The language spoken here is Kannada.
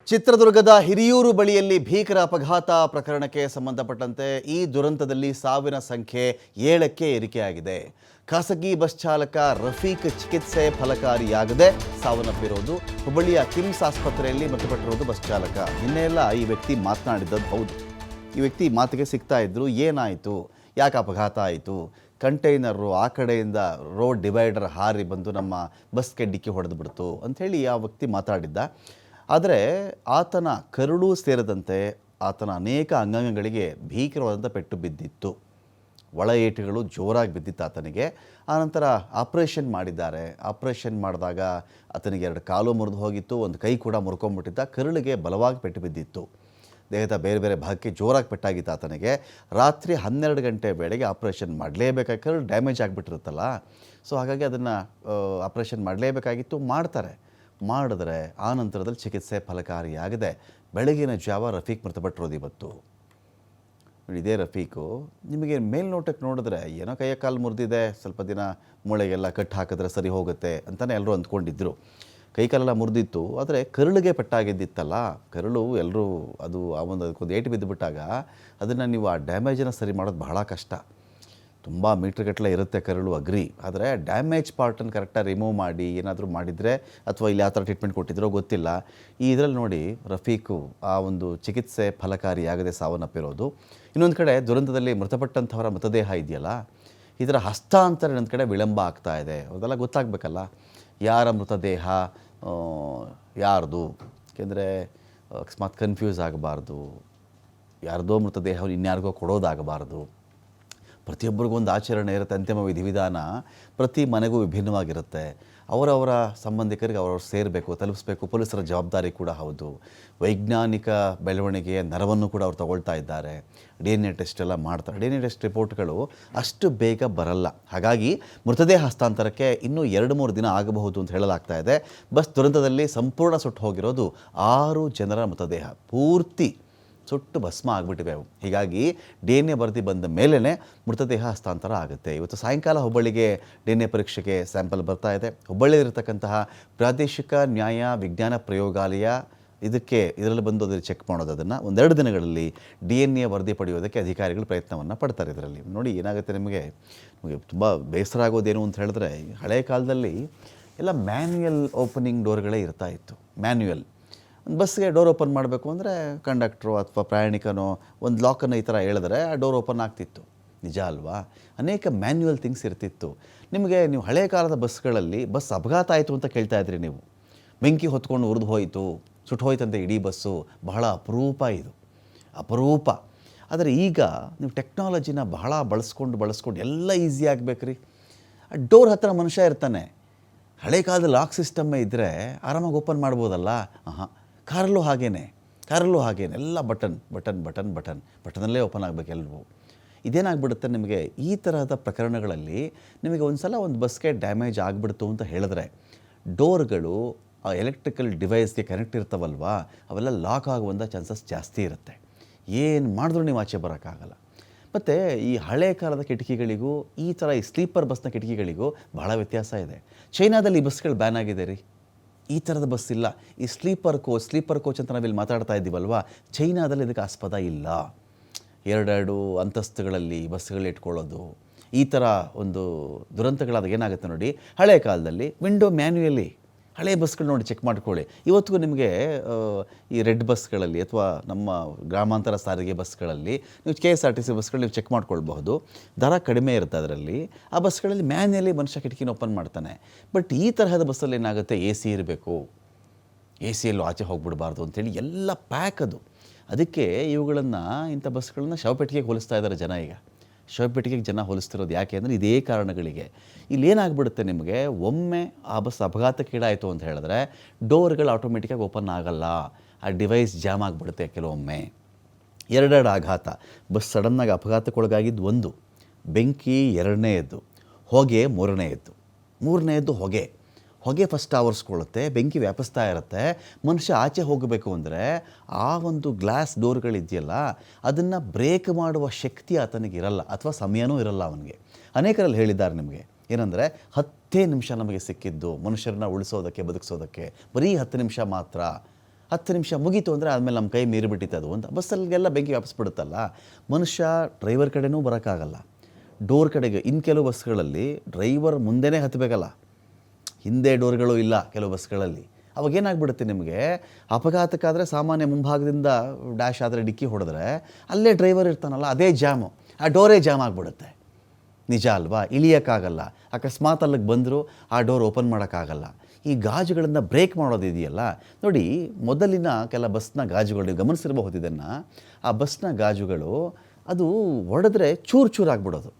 ಚಿತ್ರದುರ್ಗದ ಹಿರಿಯೂರು ಬಳಿಯಲ್ಲಿ ಭೀಕರ ಅಪಘಾತ ಪ್ರಕರಣಕ್ಕೆ ಸಂಬಂಧಪಟ್ಟಂತೆ ಈ ದುರಂತದಲ್ಲಿ ಸಾವಿನ ಸಂಖ್ಯೆ 7ಕ್ಕೆ ಏರಿಕೆಯಾಗಿದೆ. ಖಾಸಗಿ ಬಸ್ ಚಾಲಕ ರಫೀಕ್ ಚಿಕಿತ್ಸೆ ಫಲಕಾರಿಯಾಗದೆ ಸಾವನ್ನಪ್ಪಿರೋದು. ಹುಬ್ಬಳ್ಳಿಯ ಕಿಮ್ಸ್ ಆಸ್ಪತ್ರೆಯಲ್ಲಿ ಮೃತಪಟ್ಟಿರೋದು ಬಸ್ ಚಾಲಕ. ನಿನ್ನೆಲ್ಲ ಈ ವ್ಯಕ್ತಿ ಮಾತನಾಡಿದ್ದದ್ದು ಹೌದು. ಈ ವ್ಯಕ್ತಿ ಮಾತಿಗೆ ಸಿಗ್ತಾ ಇದ್ರು. ಏನಾಯಿತು, ಯಾಕೆ ಅಪಘಾತ ಆಯಿತು, ಕಂಟೈನರು ಆ ಕಡೆಯಿಂದ ರೋಡ್ ಡಿವೈಡರ್ ಹಾರಿ ಬಂದು ನಮ್ಮ ಬಸ್ಗೆ ಡಿಕ್ಕಿ ಹೊಡೆದು ಬಿಡ್ತು ಅಂಥೇಳಿ ಆ ವ್ಯಕ್ತಿ ಮಾತಾಡಿದ್ದ. ಆದರೆ ಆತನ ಕರುಳು ಸೇರಿದಂತೆ ಆತನ ಅನೇಕ ಅಂಗಾಂಗಗಳಿಗೆ ಭೀಕರವಾದಂಥ ಪೆಟ್ಟು ಬಿದ್ದಿತ್ತು. ಒಳ ಏಟುಗಳು ಜೋರಾಗಿ ಬಿದ್ದಿತ್ತು ಆತನಿಗೆ. ಆನಂತರ ಆಪ್ರೇಷನ್ ಮಾಡಿದ್ದಾರೆ. ಆಪ್ರೇಷನ್ ಮಾಡಿದಾಗ ಆತನಿಗೆ 2 ಕಾಲು ಮುರಿದು ಹೋಗಿತ್ತು, ಒಂದು ಕೈ ಕೂಡ ಮುರ್ಕೊಂಡ್ಬಿಟ್ಟಿದ್ದ. ಕರುಳಿಗೆ ಬಲವಾಗಿ ಪೆಟ್ಟು ಬಿದ್ದಿತ್ತು. ದೇಹದ ಬೇರೆ ಬೇರೆ ಭಾಗಕ್ಕೆ ಜೋರಾಗಿ ಪೆಟ್ಟಾಗಿತ್ತು ಆತನಿಗೆ. ರಾತ್ರಿ 12 ಗಂಟೆ ವೇಳೆಗೆ ಆಪ್ರೇಷನ್ ಮಾಡಲೇಬೇಕಾಗಿ, ಕರುಳು ಡ್ಯಾಮೇಜ್ ಆಗಿಬಿಟ್ಟಿರುತ್ತಲ್ಲ, ಸೊ ಹಾಗಾಗಿ ಅದನ್ನು ಆಪ್ರೇಷನ್ ಮಾಡಲೇಬೇಕಾಗಿತ್ತು. ಮಾಡಿದ್ರೆ ಆ ನಂತರದಲ್ಲಿ ಚಿಕಿತ್ಸೆ ಫಲಕಾರಿಯಾಗದೆ ಬೆಳಗಿನ ಜಾವ ರಫೀಕ್ ಮೃತಪಟ್ಟಿರೋದು ಇವತ್ತು. ಇದೇ ರಫೀಕು ನಿಮಗೆ ಮೇಲ್ನೋಟಕ್ಕೆ ನೋಡಿದ್ರೆ ಏನೋ ಕೈಯ ಕಾಲು ಮುರಿದಿದೆ, ಸ್ವಲ್ಪ ದಿನ ಮೂಳೆಗೆಲ್ಲ ಕಟ್ಟು ಹಾಕಿದ್ರೆ ಸರಿ ಹೋಗುತ್ತೆ ಅಂತಲೇ ಎಲ್ಲರೂ ಅಂದ್ಕೊಂಡಿದ್ರು. ಕೈಕಾಲೆಲ್ಲ ಮುರಿದಿತ್ತು, ಆದರೆ ಕರುಳಿಗೆ ಪೆಟ್ಟಾಗಿದ್ದಿತ್ತಲ್ಲ, ಕರುಳು ಎಲ್ಲರೂ ಅದು ಅದಕ್ಕೊಂದು ಏಟು ಬಿದ್ದುಬಿಟ್ಟಾಗ ಅದನ್ನು ನೀವು ಆ ಡ್ಯಾಮೇಜನ್ನು ಸರಿ ಮಾಡೋದು ಬಹಳ ಕಷ್ಟ. ತುಂಬ ಮೀಟ್ರ್ಗಟ್ಟಲೆ ಇರುತ್ತೆ ಕರುಳು, ಅಗ್ರಿ. ಆದರೆ ಡ್ಯಾಮೇಜ್ ಪಾರ್ಟನ್ನು ಕರೆಕ್ಟಾಗಿ ರಿಮೂವ್ ಮಾಡಿ ಏನಾದರೂ ಮಾಡಿದರೆ ಅಥವಾ ಇಲ್ಲಿ ಯಾವ ಥರ ಟ್ರೀಟ್ಮೆಂಟ್ ಕೊಟ್ಟಿದ್ರೋ ಗೊತ್ತಿಲ್ಲ. ಈ ಇದರಲ್ಲಿ ನೋಡಿ ರಫೀಕು ಆ ಒಂದು ಚಿಕಿತ್ಸೆ ಫಲಕಾರಿಯಾಗದೆ ಸಾವನ್ನಪ್ಪಿರೋದು. ಇನ್ನೊಂದು ಕಡೆ ದುರಂತದಲ್ಲಿ ಮೃತಪಟ್ಟಂಥವರ ಮೃತದೇಹ ಇದೆಯಲ್ಲ, ಇದರ ಹಸ್ತಾಂತರ ಇನ್ನೊಂದು ಕಡೆ ವಿಳಂಬ ಆಗ್ತಾ ಇದೆ. ಅದೆಲ್ಲ ಗೊತ್ತಾಗಬೇಕಲ್ಲ, ಯಾರ ಮೃತದೇಹ ಯಾರ್ದು. ಏಕೆಂದರೆ ಅಕಸ್ಮಾತ್ ಕನ್ಫ್ಯೂಸ್ ಆಗಬಾರ್ದು, ಯಾರ್ದೋ ಮೃತದೇಹವನ್ನು ಇನ್ಯಾರಿಗೋ ಕೊಡೋದಾಗಬಾರ್ದು. ಪ್ರತಿಯೊಬ್ಬರಿಗೊಂದು ಆಚರಣೆ ಇರುತ್ತೆ, ಅಂತಿಮ ವಿಧಿವಿಧಾನ ಪ್ರತಿ ಮನೆಗೂ ವಿಭಿನ್ನವಾಗಿರುತ್ತೆ. ಅವರವರ ಸಂಬಂಧಿಕರಿಗೆ ಅವರವ್ರು ಸೇರಬೇಕು, ತಲುಪಿಸ್ಬೇಕು. ಪೊಲೀಸರ ಜವಾಬ್ದಾರಿ ಕೂಡ ಹೌದು. ವೈಜ್ಞಾನಿಕ ಬೆಳವಣಿಗೆಯ ನೆರವನ್ನು ಕೂಡ ಅವ್ರು ತಗೊಳ್ತಾ ಇದ್ದಾರೆ. DNA ಟೆಸ್ಟ್ ಎಲ್ಲ ಮಾಡ್ತಾರೆ. DNA ಟೆಸ್ಟ್ ರಿಪೋರ್ಟ್ಗಳು ಅಷ್ಟು ಬೇಗ ಬರಲ್ಲ. ಹಾಗಾಗಿ ಮೃತದೇಹ ಹಸ್ತಾಂತರಕ್ಕೆ ಇನ್ನೂ 2-3 ದಿನ ಆಗಬಹುದು ಅಂತ ಹೇಳಲಾಗ್ತಾ ಇದೆ. ಬಸ್ ದುರಂತದಲ್ಲಿ ಸಂಪೂರ್ಣ ಸುಟ್ಟು ಹೋಗಿರೋದು 6 ಜನರ ಮೃತದೇಹ, ಪೂರ್ತಿ ಸುಟ್ಟು ಭಸ್ಮ ಆಗಿಬಿಟ್ಟಿವೆ ಅವು. ಹೀಗಾಗಿ DNA ವರದಿ ಬಂದ ಮೇಲೇ ಮೃತದೇಹ ಹಸ್ತಾಂತರ ಆಗುತ್ತೆ. ಇವತ್ತು ಸಾಯಂಕಾಲ ಹುಬ್ಬಳ್ಳಿಗೆ DNA ಪರೀಕ್ಷೆಗೆ ಸ್ಯಾಂಪಲ್ ಬರ್ತಾ ಇದೆ. ಹುಬ್ಬಳ್ಳಿಯಲ್ಲಿರತಕ್ಕಂತಹ ಪ್ರಾದೇಶಿಕ ನ್ಯಾಯ ವಿಜ್ಞಾನ ಪ್ರಯೋಗಾಲಯ ಇದರಲ್ಲಿ ಬಂದು ಅದರಲ್ಲಿ ಚೆಕ್ ಮಾಡೋದು. ಅದನ್ನು 1-2 ದಿನಗಳಲ್ಲಿ DNA ವರದಿ ಪಡೆಯೋದಕ್ಕೆ ಅಧಿಕಾರಿಗಳು ಪ್ರಯತ್ನವನ್ನು ಪಡ್ತಾರೆ. ಇದರಲ್ಲಿ ನೋಡಿ ಏನಾಗುತ್ತೆ, ನಿಮಗೆ ತುಂಬ ಬೇಸರ ಆಗೋದೇನು ಅಂತ ಹೇಳಿದ್ರೆ, ಹಳೆಯ ಕಾಲದಲ್ಲಿ ಎಲ್ಲ ಮ್ಯಾನ್ಯುಯಲ್ ಓಪನಿಂಗ್ ಡೋರ್ಗಳೇ ಇರ್ತಾ ಇತ್ತು. ಮ್ಯಾನ್ಯುಯಲ್ ಒಂದು ಬಸ್ಗೆ ಡೋರ್ ಓಪನ್ ಮಾಡಬೇಕು ಅಂದರೆ ಕಂಡಕ್ಟ್ರು ಅಥವಾ ಪ್ರಯಾಣಿಕನೋ ಒಂದು ಲಾಕನ್ನು ಈ ಥರ ಹೇಳಿದ್ರೆ ಆ ಡೋರ್ ಓಪನ್ ಆಗ್ತಿತ್ತು. ನಿಜ ಅಲ್ವಾ? ಅನೇಕ ಮ್ಯಾನ್ಯುಯಲ್ ಥಿಂಗ್ಸ್ ಇರ್ತಿತ್ತು. ನೀವು ಹಳೆಯ ಕಾಲದ ಬಸ್ಗಳಲ್ಲಿ ಬಸ್ ಅಪಘಾತ ಆಯಿತು ಅಂತ ಕೇಳ್ತಾ ಇದ್ರಿ ನೀವು. ಬೆಂಕಿ ಹೊತ್ಕೊಂಡು ಉರಿದು ಹೋಯಿತು, ಸುಟ್ಟು ಹೋಯ್ತಂತೆ ಇಡೀ ಬಸ್ಸು. ಬಹಳ ಅಪರೂಪ ಇದು, ಅಪರೂಪ. ಆದರೆ ಈಗ ನೀವು ಟೆಕ್ನಾಲಜಿನ ಬಹಳ ಬಳಸ್ಕೊಂಡು ಎಲ್ಲ ಈಸಿ ಆಗಬೇಕ್ರಿ. ಆ ಡೋರ್ ಹತ್ತಿರ ಮನುಷ್ಯ ಇರ್ತಾನೆ. ಹಳೆ ಕಾಲದ ಲಾಕ್ ಸಿಸ್ಟಮ್ಮೇ ಇದ್ದರೆ ಆರಾಮಾಗಿ ಓಪನ್ ಮಾಡ್ಬೋದಲ್ಲ. ಕಾರಲ್ಲೂ ಹಾಗೇನೆ ಎಲ್ಲ ಬಟನಲ್ಲೇ ಓಪನ್ ಆಗಬೇಕು ಎಲ್ಲವೂ. ಇದೇನಾಗ್ಬಿಡುತ್ತೆ, ನಿಮಗೆ ಈ ತರಹದ ಪ್ರಕರಣಗಳಲ್ಲಿ ನಿಮಗೆ ಒಂದು ಬಸ್ಗೆ ಡ್ಯಾಮೇಜ್ ಆಗಿಬಿಡ್ತು ಅಂತ ಹೇಳಿದ್ರೆ ಡೋರ್ಗಳು ಆ ಎಲೆಕ್ಟ್ರಿಕಲ್ ಡಿವೈಸ್ಗೆ ಕನೆಕ್ಟ್ ಇರ್ತಾವಲ್ವಾ, ಅವೆಲ್ಲ ಲಾಕ್ ಆಗುವಂಥ ಚಾನ್ಸಸ್ ಜಾಸ್ತಿ ಇರುತ್ತೆ. ಏನು ಮಾಡಿದ್ರೂ ನೀವು ಆಚೆ ಬರೋಕ್ಕಾಗಲ್ಲ. ಮತ್ತು ಈ ಹಳೆ ಕಾಲದ ಕಿಟಕಿಗಳಿಗೂ ಈ ಸ್ಲೀಪರ್ ಬಸ್ನ ಕಿಟಕಿಗಳಿಗೂ ಭಾಳ ವ್ಯತ್ಯಾಸ ಇದೆ. ಚೈನಾದಲ್ಲಿ ಈ ಬಸ್ಗಳು ಬ್ಯಾನ್ ಆಗಿದೆ ರೀ. ಈ ಥರದ ಬಸ್ ಇಲ್ಲ. ಈ ಸ್ಲೀಪರ್ ಕೋಚ್ ಅಂತ ನಾವಿಲ್ಲಿ ಮಾತಾಡ್ತಾ ಇದ್ದೀವಲ್ವ, ಚೈನಾದಲ್ಲಿ ಇದಕ್ಕೆ ಆಸ್ಪದ ಇಲ್ಲ. 2 ಅಂತಸ್ತುಗಳಲ್ಲಿ ಬಸ್ಗಳು ಇಟ್ಕೊಳ್ಳೋದು, ಈ ಥರ ಒಂದು ದುರಂತಗಳಾದಾಗ ಏನಾಗುತ್ತೆ ನೋಡಿ. ಹಳೆ ಕಾಲದಲ್ಲಿ ವಿಂಡೋ ಮ್ಯಾನ್ಯುಯಲಿ ಹಳೆ ಬಸ್ಗಳು ನೋಡಿ ಚೆಕ್ ಮಾಡ್ಕೊಳ್ಳಿ. ಇವತ್ತಿಗೂ ನಿಮಗೆ ಈ ರೆಡ್ ಬಸ್ಗಳಲ್ಲಿ ಅಥವಾ ನಮ್ಮ ಗ್ರಾಮಾಂತರ ಸಾರಿಗೆ ಬಸ್ಗಳಲ್ಲಿ ನೀವು KSRTC ಬಸ್ಗಳು ನೀವು ಚೆಕ್ ಮಾಡ್ಕೊಳ್ಬಹುದು. ದರ ಕಡಿಮೆ ಇರುತ್ತೆ ಅದರಲ್ಲಿ. ಆ ಬಸ್ಗಳಲ್ಲಿ ಮ್ಯಾನ್ಯಲಿ ಮನುಷ್ಯ ಕಿಟಕಿನ ಓಪನ್ ಮಾಡ್ತಾನೆ. ಬಟ್ ಈ ತರಹದ ಬಸ್ಸಲ್ಲಿ ಏನಾಗುತ್ತೆ, AC ಇರಬೇಕು, ACಯಲ್ಲೂ ಆಚೆ ಹೋಗ್ಬಿಡಬಾರ್ದು ಅಂಥೇಳಿ ಎಲ್ಲ ಪ್ಯಾಕ್ ಅದು. ಅದಕ್ಕೆ ಇವುಗಳನ್ನು ಇಂಥ ಬಸ್ಗಳನ್ನು ಶವಪೆಟ್ಟಿಗೆಗೆ ಹೋಲಿಸ್ತಾ ಇದ್ದಾರೆ ಜನ. ಈಗ ಶವಪೆಟ್ಟಿಗೆಗೆ ಜನ ಹೋಲಿಸ್ತಿರೋದು ಯಾಕೆ ಅಂದರೆ ಇದೇ ಕಾರಣಗಳಿಗೆ. ಇಲ್ಲೇನಾಗ್ಬಿಡುತ್ತೆ, ನಿಮಗೆ ಒಮ್ಮೆ ಆ ಬಸ್ ಅಪಘಾತಕ್ಕೀಡಾಯಿತು ಅಂತ ಹೇಳಿದ್ರೆ ಡೋರ್ಗಳು ಆಟೋಮೆಟಿಕ್ಕಾಗಿ ಓಪನ್ ಆಗಲ್ಲ. ಆ ಡಿವೈಸ್ ಜಾಮ್ ಆಗಿಬಿಡುತ್ತೆ ಕೆಲವೊಮ್ಮೆ. 2 ಆಘಾತ. ಬಸ್ ಸಡನ್ನಾಗಿ ಅಪಘಾತಕ್ಕೊಳಗಾಗಿದ್ದು 1, ಬೆಂಕಿ 2ನೇದ್ದು, ಹೊಗೆ 3ನೇದ್ದು ಹೊಗೆ ಫಸ್ಟ್ ಆವರಿಸ್ಕೊಳ್ಳುತ್ತೆ, ಬೆಂಕಿ ವ್ಯಾಪಿಸ್ತಾ ಇರುತ್ತೆ. ಮನುಷ್ಯ ಆಚೆ ಹೋಗಬೇಕು ಅಂದರೆ ಆ ಒಂದು ಗ್ಲಾಸ್ ಡೋರ್ಗಳಿದೆಯಲ್ಲ, ಅದನ್ನು ಬ್ರೇಕ್ ಮಾಡುವ ಶಕ್ತಿ ಆತನಿಗಿರಲ್ಲ, ಅಥವಾ ಸಮಯನೂ ಇರಲ್ಲ ಅವನಿಗೆ. ಅನೇಕರಲ್ಲಿ ಹೇಳಿದ್ದಾರೆ ನಿಮಗೆ ಏನಂದರೆ 10 ನಿಮಿಷ ನಮಗೆ ಸಿಕ್ಕಿದ್ದು ಮನುಷ್ಯರನ್ನ ಉಳಿಸೋದಕ್ಕೆ, ಬದುಕಿಸೋದಕ್ಕೆ, ಬರೀ 10 ನಿಮಿಷ ಮಾತ್ರ. 10 ನಿಮಿಷ ಮುಗೀತು ಅಂದರೆ ಆದಮೇಲೆ ನಮ್ಮ ಕೈ ಮೀರಿಬಿಟ್ಟಿತ್ತು ಅದು ಅಂತ ಬಸ್ಸಲ್ಲಿಗೆಲ್ಲ ಬೆಂಕಿ ವ್ಯಾಪಿಸ್ಬಿಡುತ್ತಲ್ಲ. ಮನುಷ್ಯ ಡ್ರೈವರ್ ಕಡೆನೂ ಬರೋಕ್ಕಾಗಲ್ಲ, ಡೋರ್ ಕಡೆಗೆ. ಇನ್ನು ಕೆಲವು ಬಸ್ಗಳಲ್ಲಿ ಡ್ರೈವರ್ ಮುಂದೆನೇ ಹತ್ತಬೇಕಲ್ಲ, ಹಿಂದೆ ಡೋರ್ಗಳು ಇಲ್ಲ ಕೆಲವು ಬಸ್ಗಳಲ್ಲಿ. ಅವಾಗೇನಾಗ್ಬಿಡುತ್ತೆ ನಿಮಗೆ, ಅಪಘಾತಕ್ಕಾದರೆ ಸಾಮಾನ್ಯ ಮುಂಭಾಗದಿಂದ ಡ್ಯಾಶ್ ಆದರೆ ಡಿಕ್ಕಿ ಹೊಡೆದ್ರೆ ಅಲ್ಲೇ ಡ್ರೈವರ್ ಇರ್ತಾನಲ್ಲ, ಅದೇ ಜಾಮು, ಆ ಡೋರೇ ಜಾಮ್ ಆಗಿಬಿಡುತ್ತೆ. ನಿಜ ಅಲ್ವಾ? ಇಳಿಯೋಕ್ಕಾಗಲ್ಲ. ಅಕಸ್ಮಾತ್ ಅಲ್ಲಿಗೆ ಬಂದರೂ ಆ ಡೋರ್ ಓಪನ್ ಮಾಡೋಕ್ಕಾಗಲ್ಲ. ಈ ಗಾಜುಗಳನ್ನು ಬ್ರೇಕ್ ಮಾಡೋದಿದೆಯಲ್ಲ ನೋಡಿ, ಮೊದಲಿನ ಕೆಲ ಬಸ್ನ ಗಾಜುಗಳು ನೀವು ಗಮನಿಸಿರಬಹುದು ಇದನ್ನು. ಆ ಬಸ್ನ ಗಾಜುಗಳು ಅದು ಹೊಡೆದ್ರೆ ಚೂರು ಚೂರಾಗ್ಬಿಡೋದು.